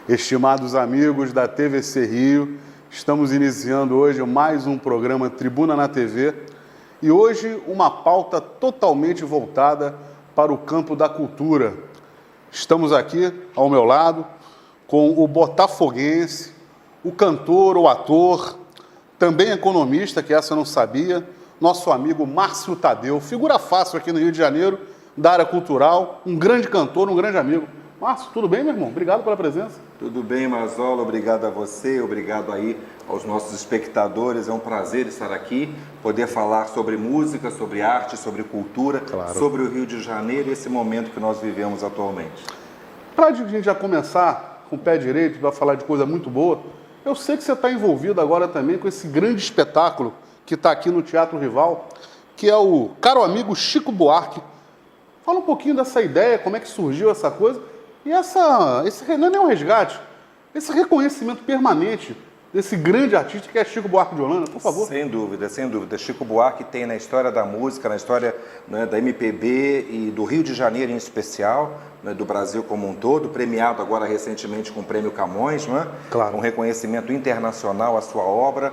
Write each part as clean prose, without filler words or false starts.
Estimados amigos da TVC Rio, estamos iniciando hoje mais um programa Tribuna na TV e hoje uma pauta totalmente voltada para o campo da cultura. Estamos aqui ao meu lado com o botafoguense, o cantor, o ator, também economista, que essa eu não sabia, nosso amigo Márcio Tadeu, figura fácil aqui no Rio de Janeiro, da área cultural, um grande cantor, um grande amigo. Márcio, tudo bem, meu irmão? Obrigado pela presença. Tudo bem, Mazola. Obrigado a você, obrigado aí aos nossos espectadores. É um prazer estar aqui, poder falar sobre música, sobre arte, sobre cultura, sobre o Rio de Janeiro e esse momento que nós vivemos atualmente. Para a gente já começar com o pé direito, para falar de coisa muito boa, eu sei que você está envolvido agora também com esse grande espetáculo que está aqui no Teatro Rival, que é o caro amigo Chico Buarque. Fala um pouquinho dessa ideia, como é que surgiu essa coisa. E esse não é nem um resgate, esse reconhecimento permanente desse grande artista que é Chico Buarque de Holanda, por favor. Sem dúvida, sem dúvida. Chico Buarque tem na história da música, na história, né, da MPB e do Rio de Janeiro em especial, né, do Brasil como um todo, premiado agora recentemente com o Prêmio Camões, né, um reconhecimento internacional à sua obra.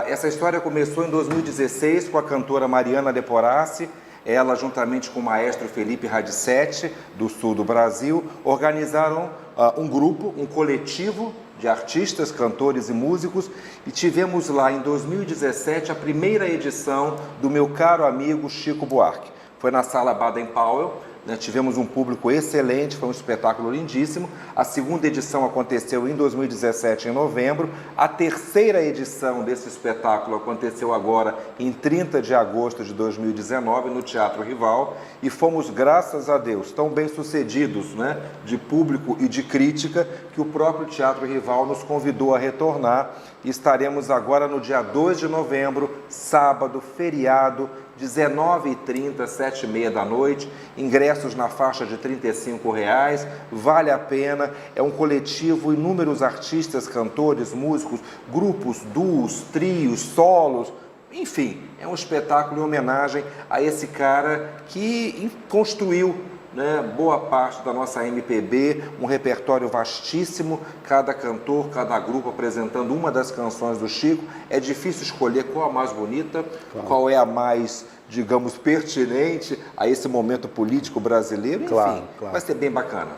Essa história começou em 2016 com a cantora Mariana Leporassi. Ela, juntamente com o maestro Felipe Radicetti, do sul do Brasil, organizaram um grupo, um coletivo de artistas, cantores e músicos, e tivemos lá em 2017 a primeira edição do meu caro amigo Chico Buarque. Foi na Sala Baden-Powell. Tivemos um público excelente, foi um espetáculo lindíssimo. A segunda edição aconteceu em 2017, em novembro. A terceira edição desse espetáculo aconteceu agora em 30 de agosto de 2019, no Teatro Rival. E fomos, graças a Deus, tão bem-sucedidos, né, de público e de crítica, que o próprio Teatro Rival nos convidou a retornar. E estaremos agora no dia 2 de novembro, sábado, feriado, 19h30, 7h30 da noite, ingressos na faixa de R$35, vale a pena, é um coletivo, inúmeros artistas, cantores, músicos, grupos, duos, trios, solos, enfim, é um espetáculo em homenagem a esse cara que construiu, né, boa parte da nossa MPB, um repertório vastíssimo, cada cantor, cada grupo apresentando uma das canções do Chico. É difícil escolher qual a mais bonita, qual é a mais, digamos, pertinente a esse momento político brasileiro, enfim, vai ser bem bacana.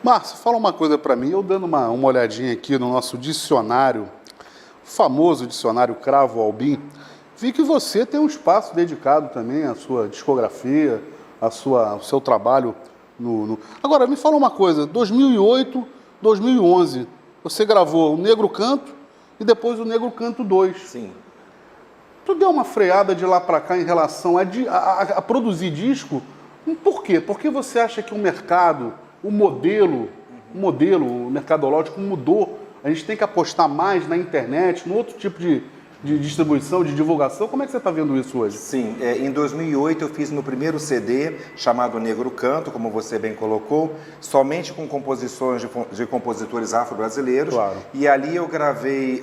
Márcio, fala uma coisa para mim, eu dando uma olhadinha aqui no nosso dicionário, famoso dicionário Cravo Albim, vi que você tem um espaço dedicado também à sua discografia, ao seu trabalho Agora, me fala uma coisa, 2008, 2011, você gravou o Negro Canto e depois o Negro Canto 2. Sim. Tu deu uma freada de lá para cá em relação a produzir disco? Por quê? Porque você acha que o mercado, o modelo mercadológico mudou? A gente tem que apostar mais na internet, no outro tipo de distribuição, de divulgação. Como é que você está vendo isso hoje? Sim, em 2008 eu fiz meu primeiro CD, chamado Negro Canto, como você bem colocou, somente com composições de compositores afro-brasileiros. E ali eu gravei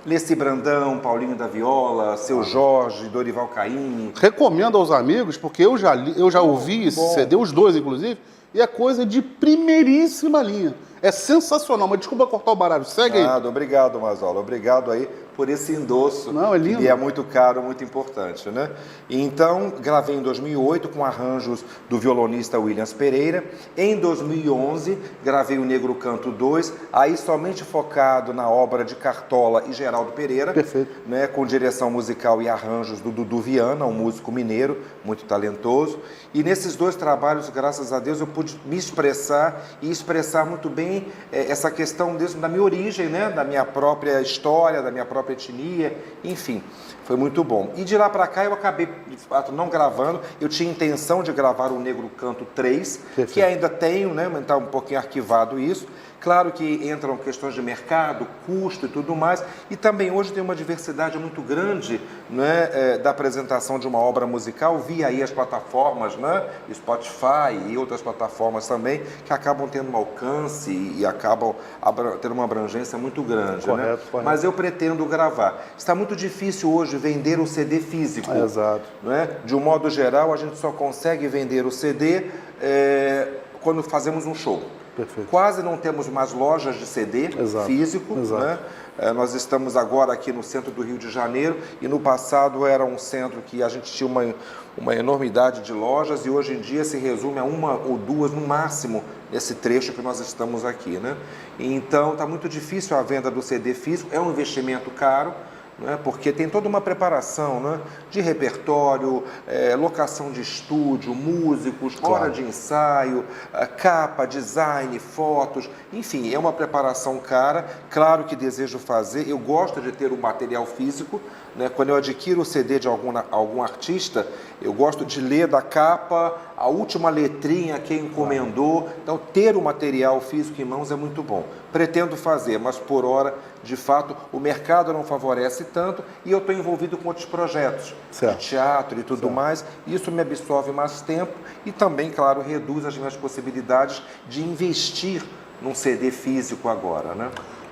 Leci Brandão, Paulinho da Viola, Seu Jorge, Dorival Caymmi. Recomendo aos amigos, porque eu já ouvi esse CD, os dois inclusive, e é coisa de primeiríssima linha. É sensacional, mas desculpa cortar o baralho, segue aí. Obrigado, Mazola, obrigado aí por esse endosso. Não, é lindo. Que é muito caro, muito importante, né? Então, gravei em 2008 com arranjos do violonista Williams Pereira. Em 2011, gravei o Negro Canto 2, aí somente focado na obra de Cartola e Geraldo Pereira. Perfeito. Né, com direção musical e arranjos do Dudu Viana, um músico mineiro, muito talentoso. E nesses dois trabalhos, graças a Deus, eu pude me expressar e expressar muito bem essa questão mesmo da minha origem, né, da minha própria história, da minha própria etnia, enfim, foi muito bom. E de lá para cá eu acabei, de fato, não gravando. Eu tinha intenção de gravar o Negro Canto 3, Perfeito. Que ainda tenho, né, mas está um pouquinho arquivado isso. Claro que entram questões de mercado, custo e tudo mais, e também hoje tem uma diversidade muito grande, né, da apresentação de uma obra musical via aí as plataformas, né, Spotify e outras plataformas também, que acabam tendo um alcance e acabam tendo uma abrangência muito grande. Correto, né? correto. Mas eu pretendo gravar. Está muito difícil hoje vender o CD físico. Exato. Né? De um modo geral, a gente só consegue vender o CD quando fazemos um show. Perfeito. Quase não temos mais lojas de CD físico, Exato. né? Nós estamos agora aqui no centro do Rio de Janeiro e no passado era um centro que a gente tinha uma enormidade de lojas e hoje em dia se resume a uma ou duas no máximo nesse trecho que nós estamos aqui, né? Então está muito difícil a venda do CD físico, é um investimento caro, né, porque tem toda uma preparação, né, de repertório, locação de estúdio, músicos, hora de ensaio, capa, design, fotos, enfim, é uma preparação cara. Claro que desejo fazer, eu gosto de ter o material físico, né, quando eu adquiro o CD de algum artista, eu gosto de ler da capa a última letrinha que encomendou, então ter o material físico em mãos é muito bom. Pretendo fazer, mas por hora, de fato, o mercado não favorece tanto e eu estou envolvido com outros projetos de teatro e tudo mais. Isso me absorve mais tempo e também, claro, reduz as minhas possibilidades de investir num CD físico agora, né?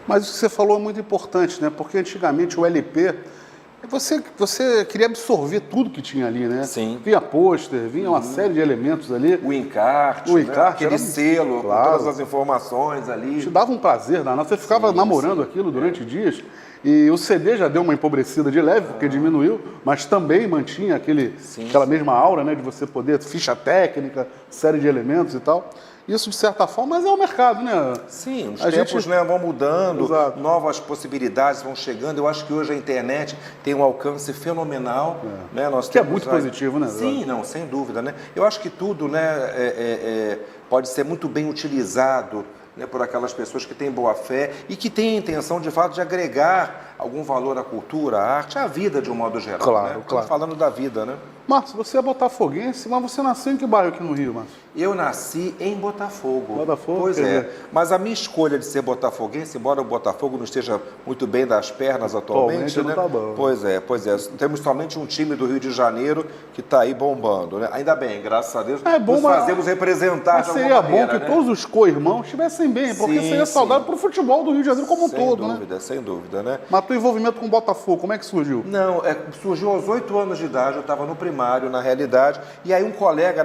Mas o que você falou é muito importante, né? Porque antigamente o LP, você queria absorver tudo que tinha ali, né? Sim. Vinha pôster, vinha uma série de elementos ali. O encarte, O encarte, né? Aquele era selo, claro, com todas as informações ali. te dava um prazer danado. Você ficava namorando aquilo durante dias. E o CD já deu uma empobrecida de leve, porque diminuiu, mas também mantinha aquela mesma aura, né? De você poder, ficha técnica, série de elementos e tal. Isso, de certa forma, mas é o mercado, né? Sim, os tempos né, vão mudando, Exato. novas possibilidades vão chegando. Eu acho que hoje a internet tem um alcance fenomenal. Né? Nós Que é temos muito positivo, né? Sim, não, sem dúvida. Né? Eu acho que tudo né, pode ser muito bem utilizado, né, por aquelas pessoas que têm boa fé e que têm a intenção, de fato, de agregar algum valor à cultura, à arte, à vida de um modo geral. Claro, né? claro. Falando da vida, né? Márcio, você é botafoguense, mas você nasceu em que bairro aqui no Rio, Márcio? Eu nasci em Botafogo. Botafogo? Pois Quer é. dizer- Mas a minha escolha de ser botafoguense, embora o Botafogo não esteja muito bem das pernas atualmente, Atualmente não tá bom. Pois é. Temos somente um time do Rio de Janeiro que está aí bombando, né? Ainda bem, graças a Deus, É bom, nos mas- fazemos representar Mas de seria alguma maneira, bom que né? todos os co-irmãos estivessem bem, porque Sim, seria sim. saudável para o futebol do Rio de Janeiro como um todo, né? Sem dúvida, né? Mas teu envolvimento com o Botafogo, como é que surgiu? Não, surgiu aos 8 anos de idade, eu estava no primário, na realidade, e aí um colega,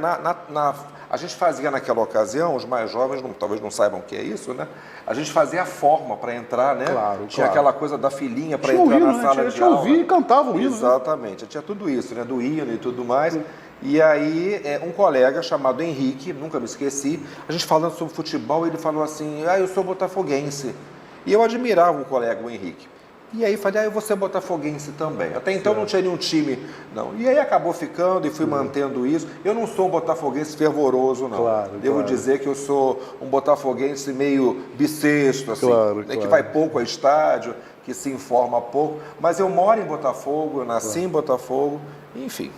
a gente fazia naquela ocasião, os mais jovens talvez não saibam o que é isso, né? A gente fazia a forma para entrar, né? Claro, Tinha claro. aquela coisa da filinha para Tinha o entrar hino, na né? sala Tinha de aula. ouvir e cantava o hino, né? Exatamente, tinha tudo isso, né? Do hino e tudo mais. E aí, um colega chamado Henrique, nunca me esqueci, a gente falando sobre futebol, ele falou assim, eu sou botafoguense. E eu admirava o colega, o Henrique. E aí falei, eu vou ser botafoguense também. Até então não tinha nenhum time, não. E aí acabou ficando e fui mantendo isso. Eu não sou um botafoguense fervoroso, não. Claro, Devo claro. dizer que eu sou um botafoguense meio bissexto, assim, Claro, né, claro. que vai pouco ao estádio, que se informa pouco. Mas eu moro em Botafogo, eu nasci em Botafogo, enfim,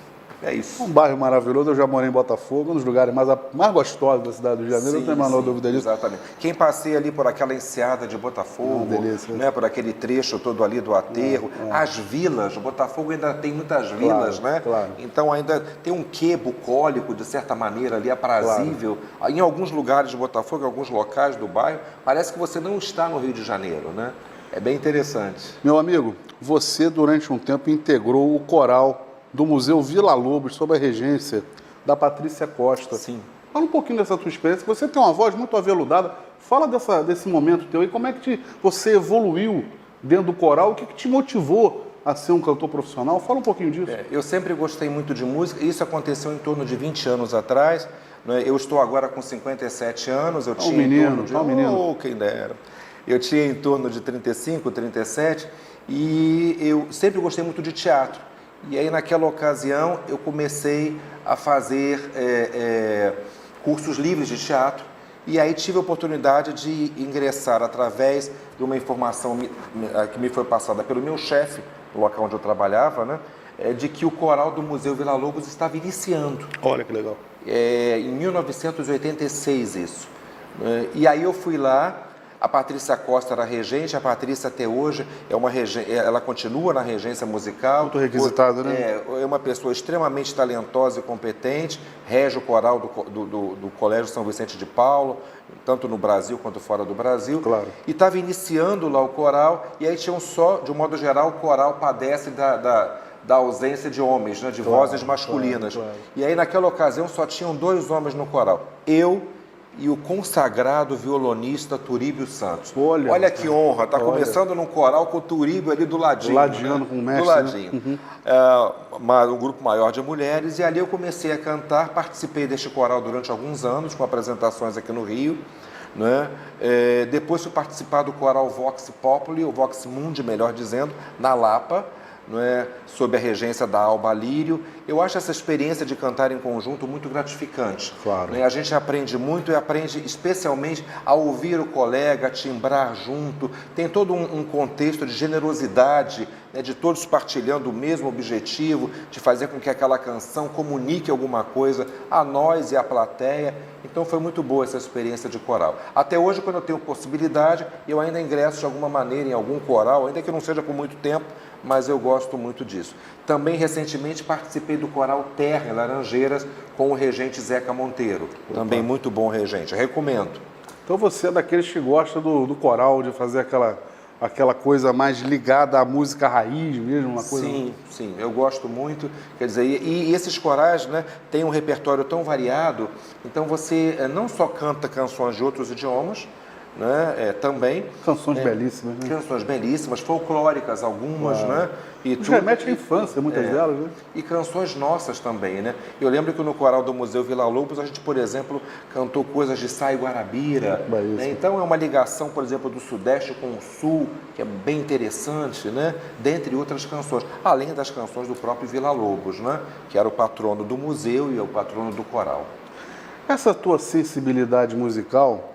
é isso. Um bairro maravilhoso, eu já morei em Botafogo, um dos lugares mais gostosos da cidade do Rio de Janeiro, não tenho a menor dúvida disso. Exatamente. Quem passeia ali por aquela enseada de Botafogo, Uma delícia. né, por aquele trecho todo ali do aterro, as vilas, Botafogo ainda tem muitas vilas, né? claro. Então ainda tem um quê bucólico, de certa maneira, ali aprazível. Em alguns lugares de Botafogo, em alguns locais do bairro, parece que você não está no Rio de Janeiro, né? É bem interessante. Meu amigo, você durante um tempo integrou o coral do Museu Vila Lobos, sob a regência da Patrícia Costa. Sim. Fala um pouquinho dessa tua experiência, você tem uma voz muito aveludada. Fala desse momento teu aí, como é que você evoluiu dentro do coral, o que te motivou a ser um cantor profissional? Fala um pouquinho disso. Eu sempre gostei muito de música, isso aconteceu em torno de 20 anos atrás, né? Eu estou agora com 57 anos, eu tinha em torno de... Oh, quem dera. Eu tinha em torno de 35, 37, e eu sempre gostei muito de teatro. E aí, naquela ocasião, eu comecei a fazer cursos livres de teatro, e aí tive a oportunidade de ingressar através de uma informação que me foi passada pelo meu chefe, no local onde eu trabalhava, né, de que o coral do Museu Vila Lobos estava iniciando. Olha que legal. Em 1986 isso. E aí eu fui lá, a Patrícia Costa era regente, a Patrícia até hoje ela continua na regência musical. Muito requisitada, né? É uma pessoa extremamente talentosa e competente, rege o coral do Colégio São Vicente de Paulo, tanto no Brasil quanto fora do Brasil. Claro. E estava iniciando lá o coral, e aí tinham de um modo geral, o coral padece da ausência de homens, né, de vozes masculinas. Claro. E aí, naquela ocasião, só tinham 2 homens no coral, eu e o consagrado violonista Turíbio Santos. Olha que honra, está começando num coral com o Turíbio ali do ladinho. Ladiano, com o mestre. Do ladinho. Né? Um grupo maior de mulheres, e ali eu comecei a cantar, participei deste coral durante alguns anos, com apresentações aqui no Rio. Né? Depois fui participar do coral Vox Populi, ou Vox Mundi, melhor dizendo, na Lapa, não é? Sob a regência da Alba Lírio. Eu acho essa experiência de cantar em conjunto muito gratificante. Claro. Né? A gente aprende muito e aprende especialmente a ouvir o colega, a timbrar junto. Tem todo um contexto de generosidade, né? De todos partilhando o mesmo objetivo, de fazer com que aquela canção comunique alguma coisa a nós e à plateia. Então foi muito boa essa experiência de coral. Até hoje, quando eu tenho possibilidade, eu ainda ingresso de alguma maneira em algum coral, ainda que não seja por muito tempo, mas eu gosto muito disso. Também, recentemente, participei do coral Terra, em Laranjeiras, com o regente Zeca Monteiro. Opa. Também muito bom regente, recomendo. Então você é daqueles que gosta do coral, de fazer aquela coisa mais ligada à música raiz mesmo? Uma coisa... Sim, eu gosto muito. Quer dizer, e esses corais, né, têm um repertório tão variado, então você não só canta canções de outros idiomas, né, também. Canções belíssimas, né? Canções belíssimas, folclóricas algumas, né? E tudo remete à infância, muitas delas, né? E canções nossas também, né? Eu lembro que no coral do Museu Vila Lobos a gente, por exemplo, cantou coisas de Sai Guarabira, né? Então é uma ligação, por exemplo, do Sudeste com o Sul, que é bem interessante, né? Dentre outras canções, além das canções do próprio Vila Lobos, né? Que era o patrono do museu e é o patrono do coral. Essa tua sensibilidade musical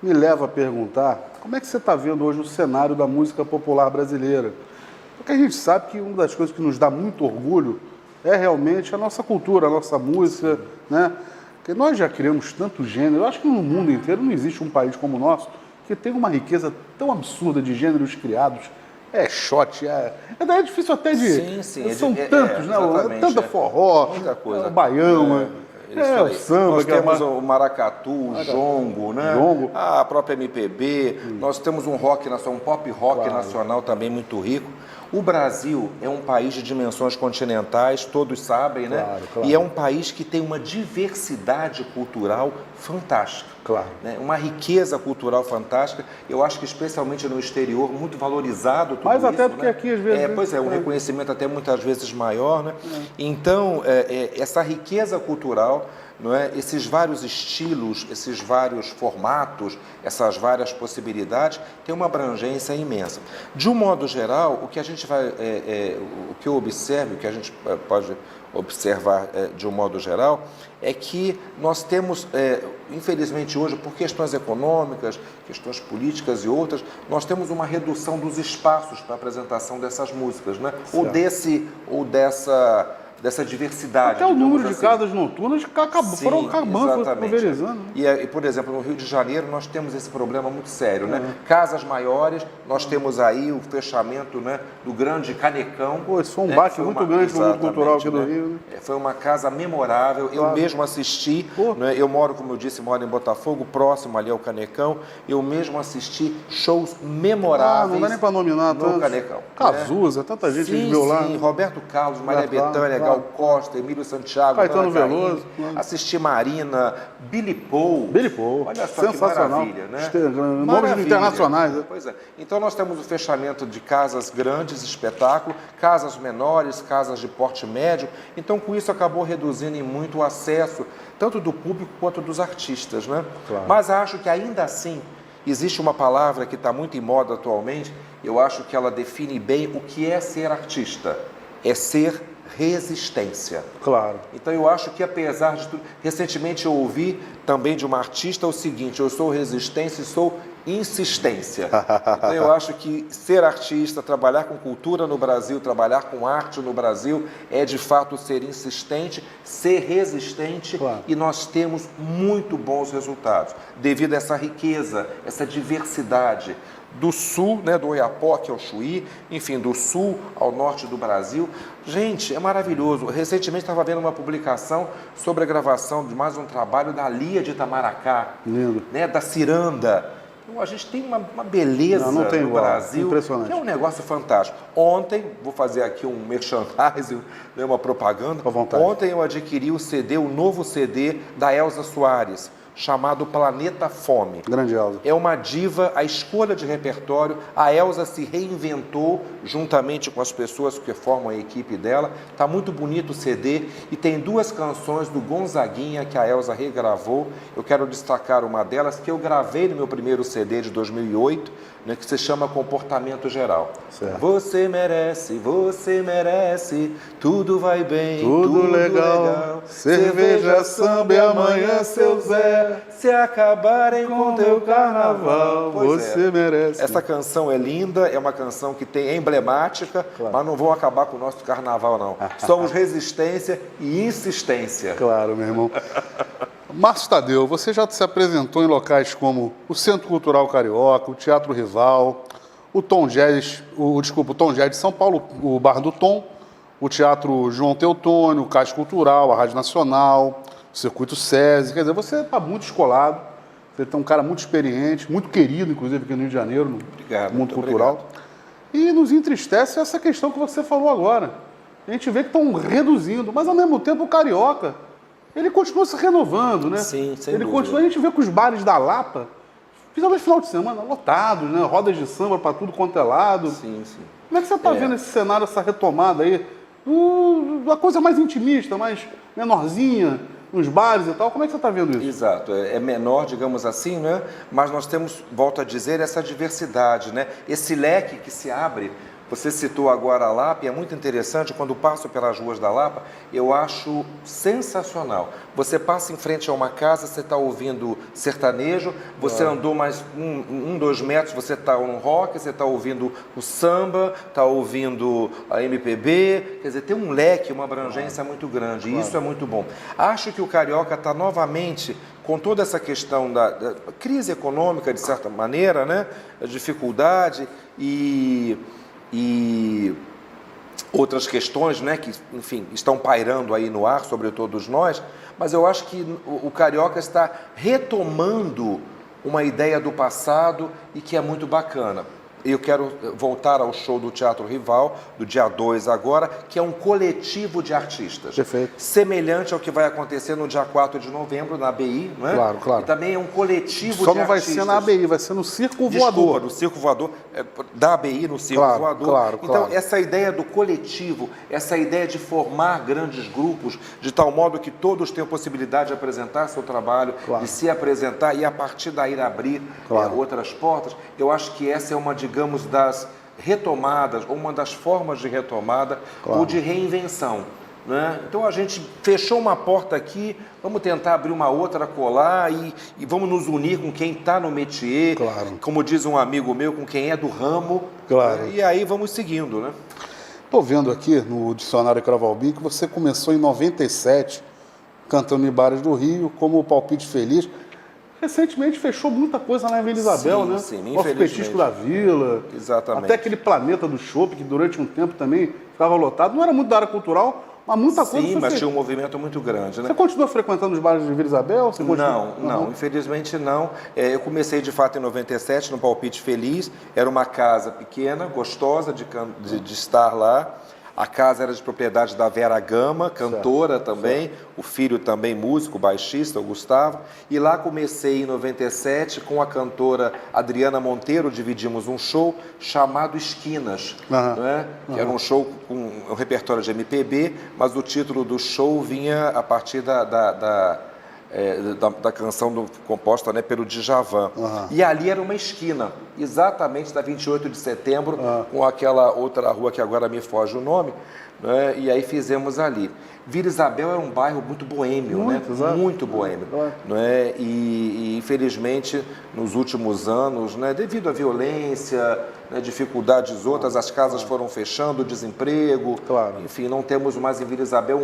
me leva a perguntar como é que você está vendo hoje o cenário da música popular brasileira. Porque a gente sabe que uma das coisas que nos dá muito orgulho é realmente a nossa cultura, a nossa música, né? Porque nós já criamos tanto gênero. Eu acho que no mundo inteiro não existe um país como o nosso que tem uma riqueza tão absurda de gêneros criados. É shot, é difícil até de... São tantos, né? Tanta forró, muita coisa. Baião, o samba. Nós temos o maracatu, o jongo, né? A própria MPB. Nós temos um rock nacional, um pop rock nacional também muito rico. O Brasil é um país de dimensões continentais, todos sabem, né? E é um país que tem uma diversidade cultural fantástica. Né? Uma riqueza cultural fantástica. Eu acho que especialmente no exterior, muito valorizado tudo mais isso. Mais até do que aqui, às vezes. Pois é, um reconhecimento até muitas vezes maior, né? Então, essa riqueza cultural, não é? Esses vários estilos, esses vários formatos, essas várias possibilidades, têm uma abrangência imensa. De um modo geral, o que a gente vai, o que eu observo, o que a gente pode observar de um modo geral, é que nós temos, infelizmente hoje, por questões econômicas, questões políticas e outras, nós temos uma redução dos espaços para a apresentação dessas músicas, né? Ou dessa diversidade. Até o número de casas noturnas foram acabando, pulverizando. E, por exemplo, no Rio de Janeiro nós temos esse problema muito sério, né? Casas maiores, nós temos aí o fechamento, né, do grande Canecão. Isso foi um baque muito grande no mundo cultural aqui do Rio. Né? Foi uma casa memorável, eu mesmo assisti, né? Eu moro, como eu disse, moro em Botafogo, próximo ali ao Canecão, eu mesmo assisti shows memoráveis. Não dá nem para nominar no Canecão. Cazuza, tanta gente que viu lá. Sim, Roberto Carlos, Maria Bethânia, Gal Costa, Emílio Santiago, Caetano Veloso, assisti Marina, Billy Paul. Olha só sensacional. Que maravilha, né? Nomes internacionais. Né? Pois é. Então nós temos o fechamento de casas grandes, espetáculo, casas menores, casas de porte médio. Então com isso acabou reduzindo em muito o acesso, tanto do público quanto dos artistas, né? Mas acho que ainda assim existe uma palavra que está muito em moda atualmente, eu acho que ela define bem o que é ser artista. É ser resistência. Então eu acho que apesar de tudo, recentemente eu ouvi também de uma artista o seguinte: eu sou resistência e sou insistência. Então eu acho que ser artista, trabalhar com cultura no Brasil, trabalhar com arte no Brasil é de fato ser insistente, ser resistente, e nós temos muito bons resultados devido a essa riqueza, essa diversidade. Do sul, né, do Oiapoque ao Chuí, enfim, do sul ao norte do Brasil. Gente, é maravilhoso. Recentemente estava vendo uma publicação sobre a gravação de mais um trabalho da Lia de Itamaracá, né, da Ciranda. Então, a gente tem uma beleza no Brasil, que é um negócio fantástico. Ontem, vou fazer aqui um merchandising, uma propaganda. Ontem eu adquiri o novo CD da Elza Soares, chamado Planeta Fome. Grande Elza. É uma diva, a escolha de repertório, a Elza se reinventou juntamente com as pessoas que formam a equipe dela. Está muito bonito o CD e tem 2 canções do Gonzaguinha que a Elza regravou. Eu quero destacar uma delas que eu gravei no meu primeiro CD de 2008, né, que se chama Comportamento Geral. Certo. Você merece, tudo vai bem, tudo legal. Cerveja, samba e amanhã, seu Zé, se acabarem com teu carnaval. Você merece. Essa canção é linda, é uma canção que é emblemática, mas não vão acabar com o nosso carnaval, não. Somos resistência e insistência. Claro, meu irmão. Márcio Tadeu, você já se apresentou em locais como o Centro Cultural Carioca, o Teatro Rival, o Tom Jazz, o Tom Jazz de São Paulo, o Bar do Tom, o Teatro João Teutônio, o Cais Cultural, a Rádio Nacional, o Circuito SESI. Quer dizer, você está muito escolado, você é um cara muito experiente, muito querido, inclusive, aqui no Rio de Janeiro, no mundo cultural. Obrigado. E nos entristece essa questão que você falou agora. A gente vê que estão reduzindo, mas ao mesmo tempo o Carioca, ele continua se renovando, né? Sim, sem ele dúvida. continua, a gente vê que os bares da Lapa, principalmente no final de semana, lotados, né? Rodas de samba para tudo quanto é lado. Sim, sim. Como é que você está vendo esse cenário, essa retomada aí? Uma coisa mais intimista, mais menorzinha, nos bares e tal. Como é que você está vendo isso? Exato, é menor, digamos assim, né? Mas nós temos, volto a dizer, essa diversidade, né? Esse leque que se abre. Você citou agora a Lapa, e é muito interessante, quando passo pelas ruas da Lapa, eu acho sensacional. Você passa em frente a uma casa, você está ouvindo sertanejo, você andou mais 2 metros, você está no rock, você está ouvindo o samba, está ouvindo a MPB, quer dizer, tem um leque, uma abrangência muito grande, e isso é muito bom. Acho que o Carioca está novamente com toda essa questão da crise econômica, de certa maneira, né? A dificuldade e outras questões, né, que, enfim, estão pairando aí no ar sobre todos nós, mas eu acho que o Carioca está retomando uma ideia do passado e que é muito bacana. Eu quero voltar ao show do Teatro Rival, do dia 2 agora, que é um coletivo de artistas. Perfeito. Semelhante ao que vai acontecer no dia 4 de novembro, na ABI, não é? Claro, claro. E também é um coletivo Só de não vai artistas. ser na ABI, vai ser no Circo Voador. Desculpa, no Circo Voador, da ABI no Circo Claro, Voador. claro, Então, claro. essa ideia do coletivo, essa ideia de formar grandes grupos, de tal modo que todos tenham possibilidade de apresentar seu trabalho, Claro. de se apresentar e, a partir daí, abrir Claro. outras portas, eu acho que essa é uma, digamos, das retomadas, ou uma das formas de retomada, Claro. ou de reinvenção. Né? Então a gente fechou uma porta aqui, vamos tentar abrir uma outra, colar e vamos nos unir com quem está no métier, Claro. como diz um amigo meu, com quem é do ramo, Claro. né? E aí vamos seguindo, né? Estou vendo aqui no dicionário Cravalbim que você começou em 97, cantando em bares do Rio, como o Palpite Feliz. Recentemente fechou muita coisa lá em Vila Isabel, Sim, né? sim, Nosso infelizmente. Petisco da Vila. Exatamente. Até aquele Planeta do Chopp, que durante um tempo também ficava lotado. Não era muito da área cultural, mas muita coisa Sim, foi mas feita. tinha um movimento muito grande, né? Você continua frequentando os bares de Vila Isabel? Você continua? Não, infelizmente não. Eu comecei de fato em 97 no Palpite Feliz, era uma casa pequena, gostosa de estar lá. A casa era de propriedade da Vera Gama, cantora também, o filho também músico, baixista, o Gustavo. E lá comecei em 97 com a cantora Adriana Monteiro, dividimos um show chamado Esquinas, né? Que era um show com um repertório de MPB, mas o título do show vinha a partir da canção composta, né, pelo Djavan. E ali era uma esquina, exatamente da 28 de setembro, com aquela outra rua que agora me foge o nome, né, e aí fizemos ali. Vila Isabel é um bairro muito boêmio, Muito, né? exato. Muito boêmio. Né? E infelizmente, nos últimos anos, né, devido à violência, né, dificuldades outras, as casas foram fechando, desemprego, Claro. enfim, não temos mais em Vila Isabel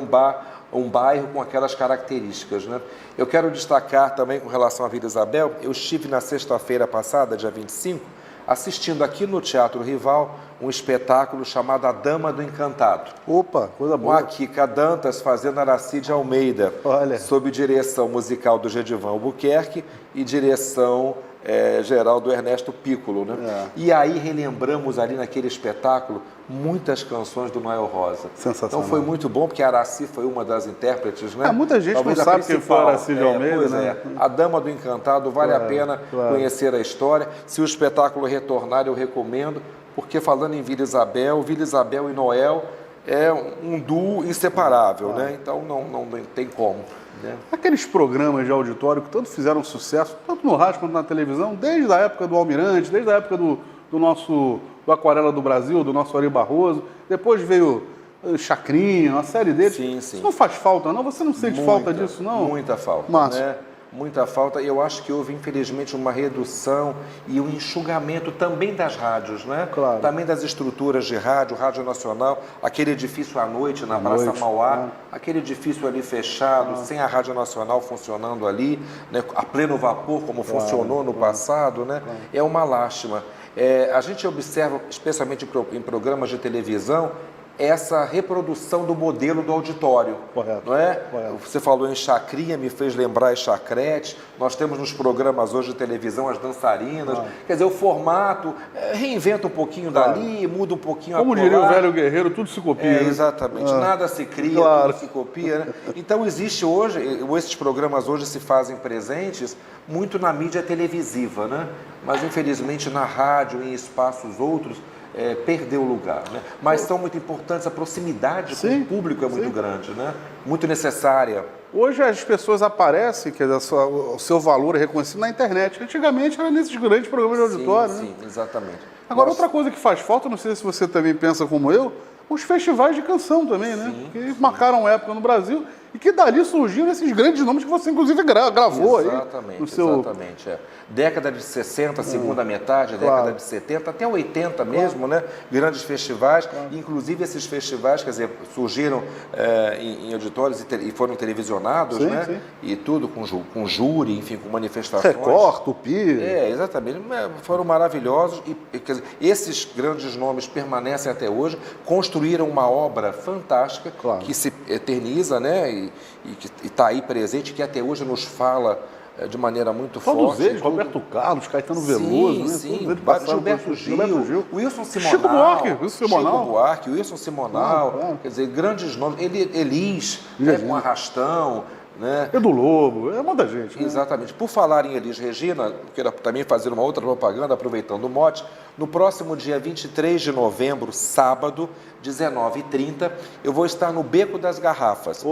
um bairro com aquelas características, né? Eu quero destacar também com relação à Vila Isabel, eu estive na sexta-feira passada, dia 25, assistindo aqui no Teatro Rival um espetáculo chamado A Dama do Encantado. Opa, coisa Com boa. a Kika Dantas fazendo Aracide Almeida, Olha. sob direção musical do Gedivan Albuquerque e direção geral do Ernesto Piccolo, né? É. E aí relembramos ali naquele espetáculo muitas canções do Noel Rosa. Sensacional. Então foi muito bom, porque a Araci foi uma das intérpretes, né? Muita gente Talvez não a sabe quem foi a principal. Aracide Almeida, Pois né? A Dama do Encantado, vale Claro, a pena claro. conhecer a história. Se o espetáculo retornar, eu recomendo, porque falando em Vila Isabel e Noel é um duo inseparável, né? Então não tem como. Né? Aqueles programas de auditório que tanto fizeram sucesso, tanto no rádio quanto na televisão, desde a época do Almirante, desde a época do Aquarela do Brasil, do nosso Ari Barroso, depois veio Chacrinha, uma série deles. Sim. Isso não faz falta, não? Você não sente falta disso, não? Muita falta, Márcio. né? Muita falta. Eu acho que houve, infelizmente, uma redução e um enxugamento também das rádios, né? Claro. Também das estruturas de rádio, Rádio Nacional, aquele edifício à noite na Praça noite, Mauá, aquele edifício ali fechado, sem a Rádio Nacional funcionando ali, né? A pleno vapor, como funcionou no passado, né? É uma lástima. A gente observa, especialmente em programas de televisão, essa reprodução do modelo do auditório. Correto. Não é? Correto. Você falou em chacrinha, me fez lembrar em chacrete. Nós temos nos programas hoje de televisão as dançarinas. Quer dizer, o formato reinventa um pouquinho dali, muda um pouquinho Como diria o velho guerreiro, tudo se copia. né? Exatamente. Nada se cria, Claro. tudo se copia. Né? Então existe hoje, esses programas hoje se fazem presentes muito na mídia televisiva, né? Mas infelizmente na rádio, em espaços outros, perdeu o lugar, né? Mas são muito importantes, a proximidade com o público é muito grande, né? Muito necessária. Hoje as pessoas aparecem, quer dizer, o seu valor é reconhecido na internet. Antigamente era nesses grandes programas de auditório, né? Sim, exatamente. Agora, outra coisa que faz falta, não sei se você também pensa como eu, os festivais de canção também, né? Que marcaram época no Brasil e que dali surgiram esses grandes nomes que você, inclusive, gravou aí. Exatamente, exatamente. Década de 60, segunda metade, década de 70, até 80 mesmo, né? Grandes festivais, inclusive esses festivais, quer dizer, surgiram em auditórios e foram televisionados, né? Sim. E tudo com júri, enfim, com manifestações. Record, Tupi. Exatamente. Foram maravilhosos e quer dizer, esses grandes nomes permanecem até hoje, construíram uma obra fantástica que se eterniza, né? E que está aí presente, que até hoje nos fala de maneira muito Todos forte. eles, Roberto Carlos, Caetano Veloso, né? Sim, Todos eles passaram Gilberto por Gil, Wilson Simonal, Chico Buarque, Chico Buarque, Wilson Simonal, Claro. quer dizer, grandes nomes, Elis, com Arrastão, né? Edu Lobo, é muita gente. Né? Exatamente. Por falar em Elis Regina, quero também fazer uma outra propaganda, aproveitando o mote, no próximo dia 23 de novembro, sábado, 19h30, eu vou estar no Beco das Garrafas,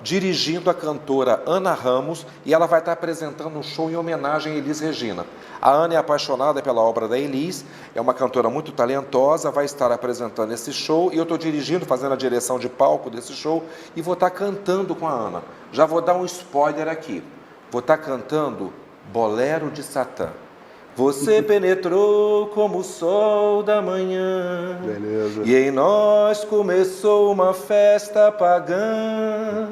dirigindo a cantora Ana Ramos, e ela vai estar apresentando um show em homenagem a Elis Regina. A Ana é apaixonada pela obra da Elis, é uma cantora muito talentosa, vai estar apresentando esse show, e eu estou dirigindo, fazendo a direção de palco desse show, e vou estar cantando com a Ana. Já vou dar um spoiler aqui. Vou estar cantando Bolero de Satã. Você penetrou como o sol da manhã. Beleza. E em nós começou uma festa pagã.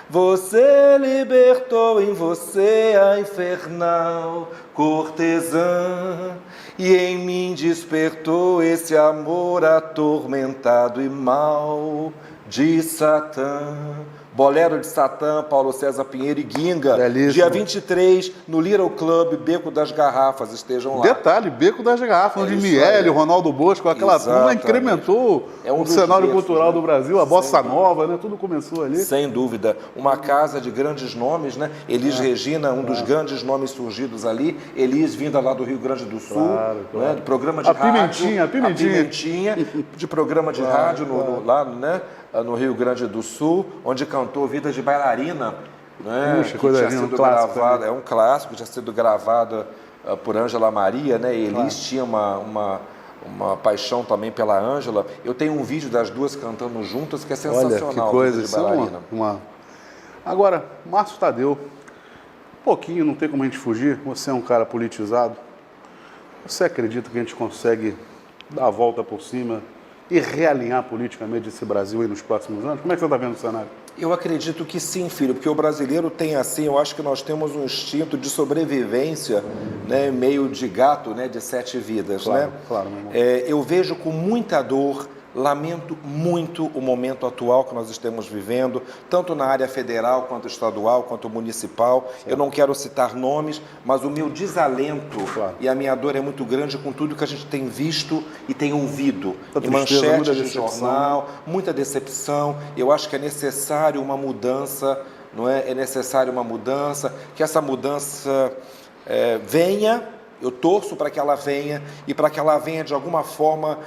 Você libertou em você a infernal cortesã. E em mim despertou esse amor atormentado e mau de Satã. Bolero de Satã, Paulo César Pinheiro e Guinga. Belíssimo. Dia 23, no Little Club, Beco das Garrafas, estejam lá. Detalhe, Beco das Garrafas, onde isso Miele, aí. Ronaldo Bosco, aquela turma Exatamente. incrementou Um o dos cenário berços, cultural né? do Brasil, a bossa nova, né? Tudo começou ali. Sem dúvida. Uma casa de grandes nomes, né? Elis Regina, um dos grandes nomes surgidos ali. Elis, vinda lá do Rio Grande do Sul, né? De programa de rádio. A Pimentinha. De programa de rádio lá, né? No Rio Grande do Sul, onde cantou Vida de Bailarina, né? Puxa, que coisa tinha linda, sido um clássico gravada, também. é um clássico, tinha sido gravada por Ângela Maria, né? E Elis tinha uma paixão também pela Ângela. Eu tenho um vídeo das duas cantando juntas que é sensacional. Olha, que coisa, Vida de isso é Bailarina. Agora, Márcio Tadeu, um pouquinho, não tem como a gente fugir, você é um cara politizado. Você acredita que a gente consegue dar a volta por cima e realinhar politicamente esse Brasil aí nos próximos anos? Como é que você está vendo o cenário? Eu acredito que sim, filho, porque o brasileiro tem assim, eu acho que nós temos um instinto de sobrevivência, né, meio de gato, né, de 7 vidas, claro, né? Claro, meu irmão. Eu vejo com muita dor, lamento muito o momento atual que nós estamos vivendo, tanto na área federal, quanto estadual, quanto municipal. Certo. Eu não quero citar nomes, mas o meu desalento e a minha dor é muito grande com tudo que a gente tem visto e tem ouvido. Em manchetes de jornal, muita decepção. Eu acho que é necessário uma mudança, não é? É necessário uma mudança, que essa mudança venha. Eu torço para que ela venha e para que ela venha de alguma forma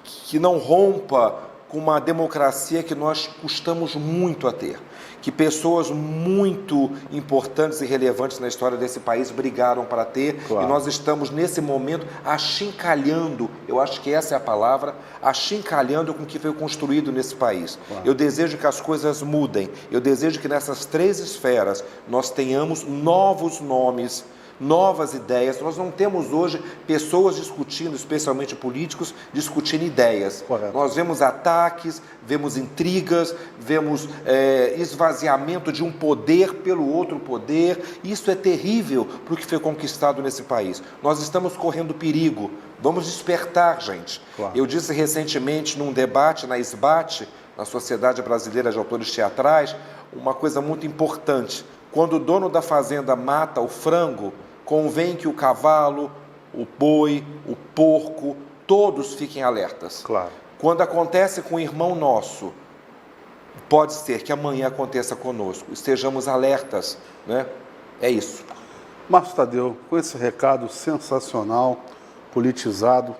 que não rompa com uma democracia que nós custamos muito a ter, que pessoas muito importantes e relevantes na história desse país brigaram para ter, claro. E nós estamos nesse momento achincalhando, eu acho que essa é a palavra, achincalhando com o que foi construído nesse país. Claro. Eu desejo que as coisas mudem, eu desejo que nessas 3 esferas nós tenhamos novos nomes, novas ideias. Nós não temos hoje pessoas discutindo, especialmente políticos, discutindo ideias. Correto. Nós vemos ataques, vemos intrigas, vemos esvaziamento de um poder pelo outro poder. Isso é terrível para o que foi conquistado nesse país. Nós estamos correndo perigo. Vamos despertar, gente. Claro. Eu disse recentemente num debate na SBAT, na Sociedade Brasileira de Autores Teatrais, uma coisa muito importante. Quando o dono da fazenda mata o frango, convém que o cavalo, o boi, o porco, todos fiquem alertas. Claro. Quando acontece com um irmão nosso, pode ser que amanhã aconteça conosco. Estejamos alertas, né? É isso. Márcio Tadeu, com esse recado sensacional, politizado,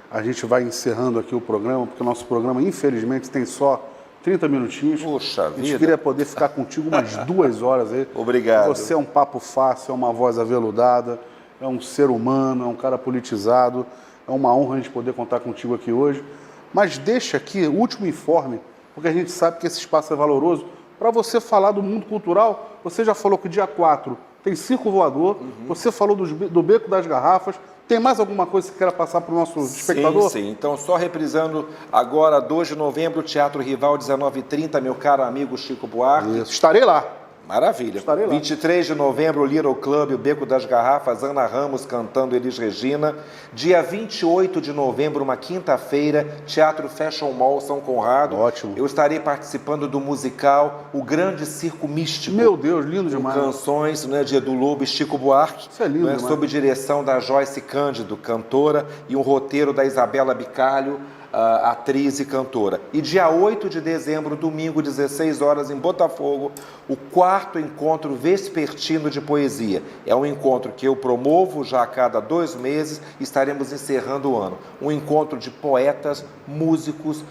a gente vai encerrando aqui o programa, porque o nosso programa, infelizmente, tem só 30 minutinhos. Puxa vida. A gente queria poder ficar contigo umas 2 horas aí. Obrigado. Você é um papo fácil, é uma voz aveludada, é um ser humano, é um cara politizado. É uma honra a gente poder contar contigo aqui hoje. Mas deixa aqui o último informe, porque a gente sabe que esse espaço é valoroso, para você falar do mundo cultural. Você já falou que dia 4 tem Circo Voador, você falou do Beco das Garrafas. Tem mais alguma coisa que você queira passar para o nosso espectador? Sim. Então, só reprisando, agora, 2 de novembro, Teatro Rival, 19h30, meu caro amigo Chico Buarque. Isso. Estarei lá. Maravilha. Estarei lá. 23 de novembro, Little Club, o Beco das Garrafas, Ana Ramos cantando Elis Regina. Dia 28 de novembro, uma quinta-feira, Teatro Fashion Mall, São Conrado. Ótimo. Eu estarei participando do musical O Grande Circo Místico. Meu Deus, lindo demais. Com canções, né, de Edu Lobo e Chico Buarque. Isso é lindo, né, sob direção da Joyce Cândido, cantora, e um roteiro da Isabela Bicalho, atriz e cantora. E dia 8 de dezembro, domingo, 16 horas, em Botafogo, o 4º encontro vespertino de poesia. É um encontro que eu promovo já a cada 2 meses, estaremos encerrando o ano. Um encontro de poetas, músicos,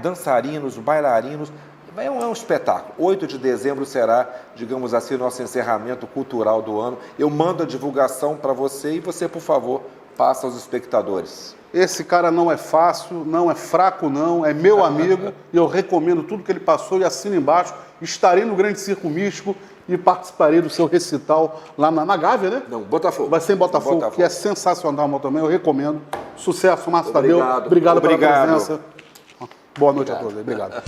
dançarinos, bailarinos. É um espetáculo. 8 de dezembro será, digamos assim, o nosso encerramento cultural do ano. Eu mando a divulgação para você e você, por favor, passa aos espectadores. Esse cara não é fácil, não é fraco não, é meu amigo e eu recomendo tudo que ele passou e assino embaixo. Estarei no Grande Circo Místico e participarei do seu recital lá na Gávea, né? Não, Botafogo. Vai ser em Botafogo, que é sensacional também, eu recomendo. Sucesso, Márcio Tadeu. Obrigado pela presença. Boa noite a todos. Obrigado.